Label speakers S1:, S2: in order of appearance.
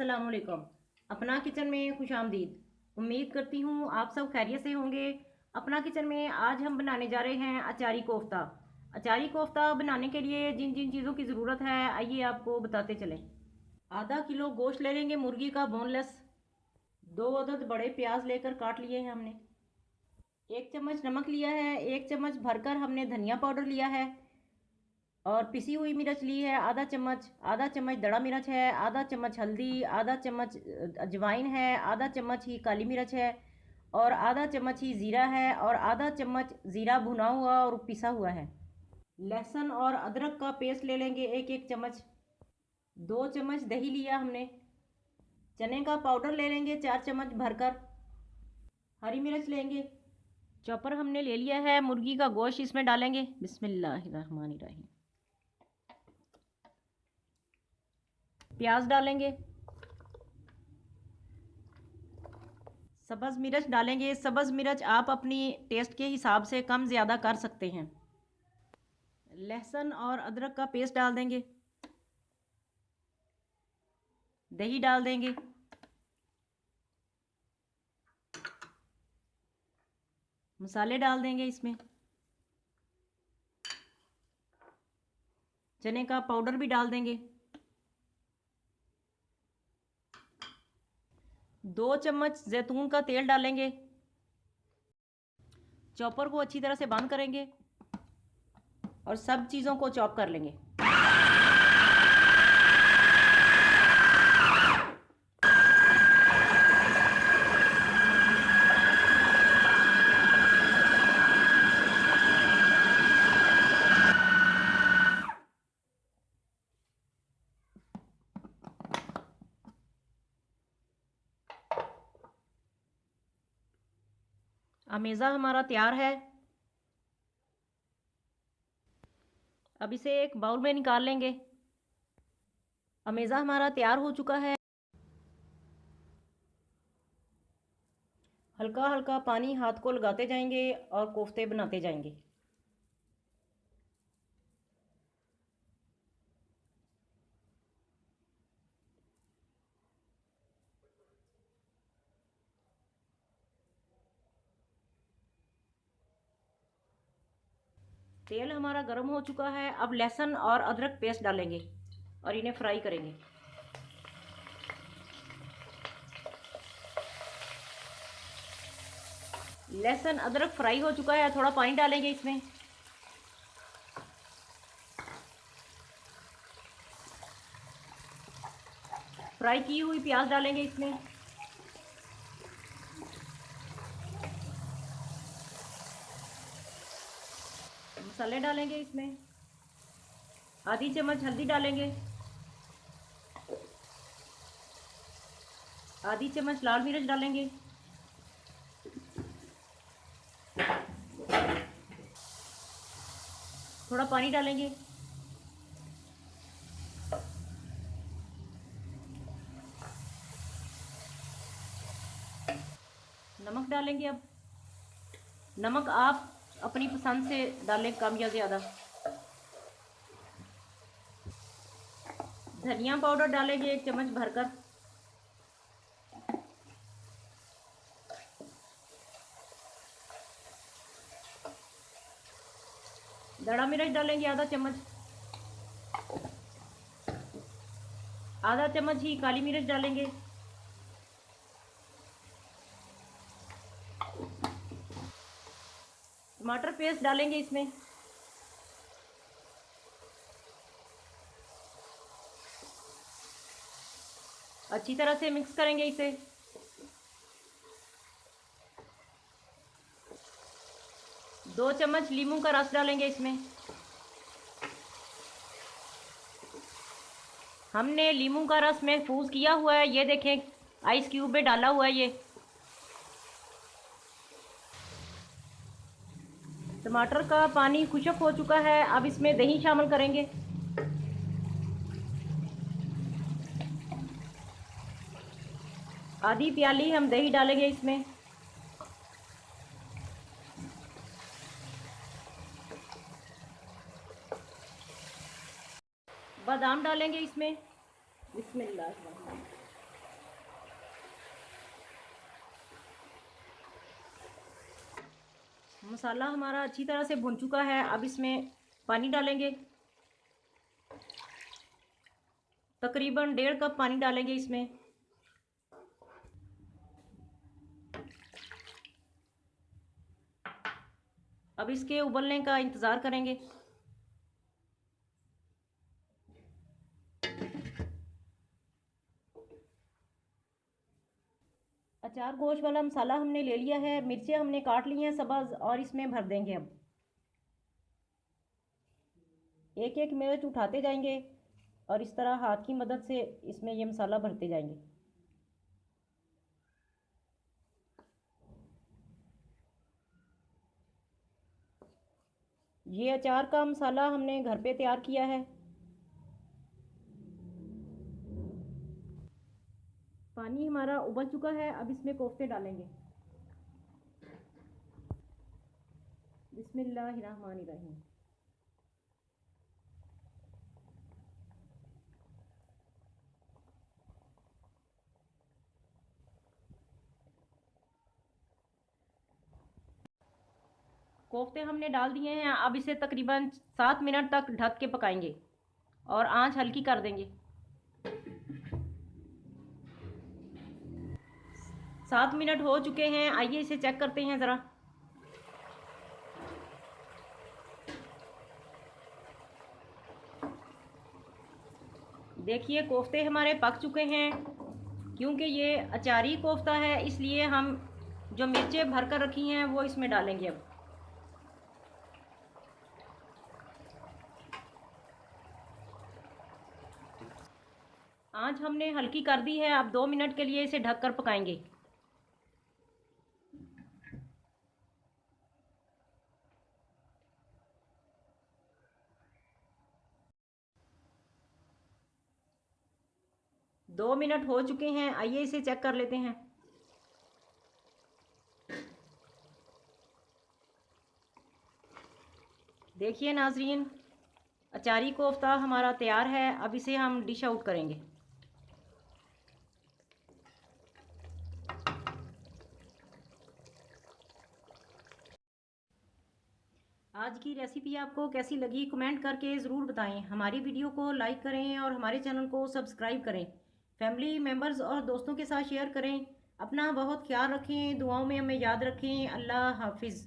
S1: अस्सलाम वालेकुम। अपना किचन में खुश आमदीद। उम्मीद करती हूँ आप सब खैरियत से होंगे। अपना किचन में आज हम बनाने जा रहे हैं अचारी कोफ्ता। अचारी कोफ्ता बनाने के लिए जिन जिन चीज़ों की ज़रूरत है आइए आपको बताते चलें। आधा किलो गोश्त ले लेंगे मुर्गी का बोनलेस। 2 अदद बड़े प्याज लेकर काट लिए हैं हमने। 1 चम्मच नमक लिया है। 1 चम्मच भरकर हमने धनिया पाउडर लिया है और पिसी हुई मिर्च ली है आधा चम्मच दड़ा मिर्च है, आधा चम्मच हल्दी, आधा चम्मच अजवाइन है, आधा चम्मच ही काली मिर्च है और आधा चम्मच ही ज़ीरा है और आधा चम्मच ज़ीरा भुना हुआ और पिसा हुआ है। लहसुन और अदरक का पेस्ट ले लेंगे 1-1 चम्मच। 2 चम्मच दही लिया हमने। चने का पाउडर ले लेंगे 4 चम्मच भरकर। हरी मिर्च लेंगे। चॉपर हमने ले लिया है। मुर्गी का गोश्त इसमें डालेंगे। बिस्मिल्लाहिर्रहमानिर्रहीम। प्याज डालेंगे। सब्ज़ मिर्च डालेंगे। सब्ज़ मिर्च आप अपनी टेस्ट के हिसाब से कम ज़्यादा कर सकते हैं। लहसुन और अदरक का पेस्ट डाल देंगे। दही डाल देंगे। मसाले डाल देंगे इसमें। चने का पाउडर भी डाल देंगे। 2 चम्मच जैतून का तेल डालेंगे। चॉपर को अच्छी तरह से बंद करेंगे और सब चीज़ों को चॉप कर लेंगे। अमेज़ा हमारा तैयार है। अब इसे एक बाउल में निकाल लेंगे। अमेज़ा हमारा तैयार हो चुका है। हल्का हल्का पानी हाथ को लगाते जाएंगे और कोफ्ते बनाते जाएंगे। तेल हमारा गर्म हो चुका है। अब लहसुन और अदरक पेस्ट डालेंगे और इन्हें फ्राई करेंगे। लहसुन अदरक फ्राई हो चुका है। थोड़ा पानी डालेंगे इसमें। फ्राई की हुई प्याज डालेंगे इसमें। मसाले डालेंगे इसमें। आधी चम्मच हल्दी डालेंगे। आधी चम्मच लाल मिर्च डालेंगे। थोड़ा पानी डालेंगे। नमक डालेंगे। अब नमक आप अपनी पसंद से डालें, कम या ज़्यादा। धनिया पाउडर डालेंगे 1 चम्मच भरकर। दड़ा मिर्च डालेंगे आधा 1 चम्मच। आधा 1 चम्मच ही काली मिर्च डालेंगे। टमाटर पेस्ट डालेंगे इसमें। अच्छी तरह से मिक्स करेंगे इसे। 2 चम्मच लीमू का रस डालेंगे इसमें। हमने लीमू का रस महफूज किया हुआ है, ये देखें आइस क्यूब में डाला हुआ है ये। टमाटर का पानी खुश्क हो चुका है। अब इसमें दही शामिल करेंगे। आधी प्याली हम दही डालेंगे इसमें। बादाम डालेंगे इसमें। बिस्मिल्लाह। मसाला हमारा अच्छी तरह से भुन चुका है। अब इसमें पानी डालेंगे, तकरीबन 1.5 कप पानी डालेंगे इसमें। अब इसके उबलने का इंतज़ार करेंगे। अचार गोश्त वाला मसाला हमने ले लिया है, मिर्चें हमने काट ली हैं सब्ज़, और इसमें भर देंगे। अब एक एक मिर्च उठाते जाएंगे और इस तरह हाथ की मदद से इसमें ये मसाला भरते जाएंगे। ये अचार का मसाला हमने घर पे तैयार किया है। पानी हमारा उबल चुका है। अब इसमें कोफ्ते डालेंगे। बिस्मिल्लाहिर्रहमानिर्रहीम। कोफ्ते हमने डाल दिए हैं। अब इसे तकरीबन 7 मिनट तक ढक के पकाएंगे और आंच हल्की कर देंगे। 7 मिनट हो चुके हैं। आइए इसे चेक करते हैं ज़रा। देखिए कोफ्ते हमारे पक चुके हैं। क्योंकि ये अचारी कोफ्ता है इसलिए हम जो मिर्चें भर कर रखी हैं वो इसमें डालेंगे। अब आंच हमने हल्की कर दी है। अब 2 मिनट के लिए इसे ढककर पकाएंगे। दो मिनट हो चुके हैं। आइए इसे चेक कर लेते हैं। देखिए नाजरीन, अचारी कोफ्ता हमारा तैयार है। अब इसे हम डिश आउट करेंगे। आज की रेसिपी आपको कैसी लगी कमेंट करके ज़रूर बताएं। हमारी वीडियो को लाइक करें और हमारे चैनल को सब्सक्राइब करें। फैमिली मेम्बर्स और दोस्तों के साथ शेयर करें। अपना बहुत ख्याल रखें, दुआओं में हमें याद रखें। अल्लाह हाफिज़।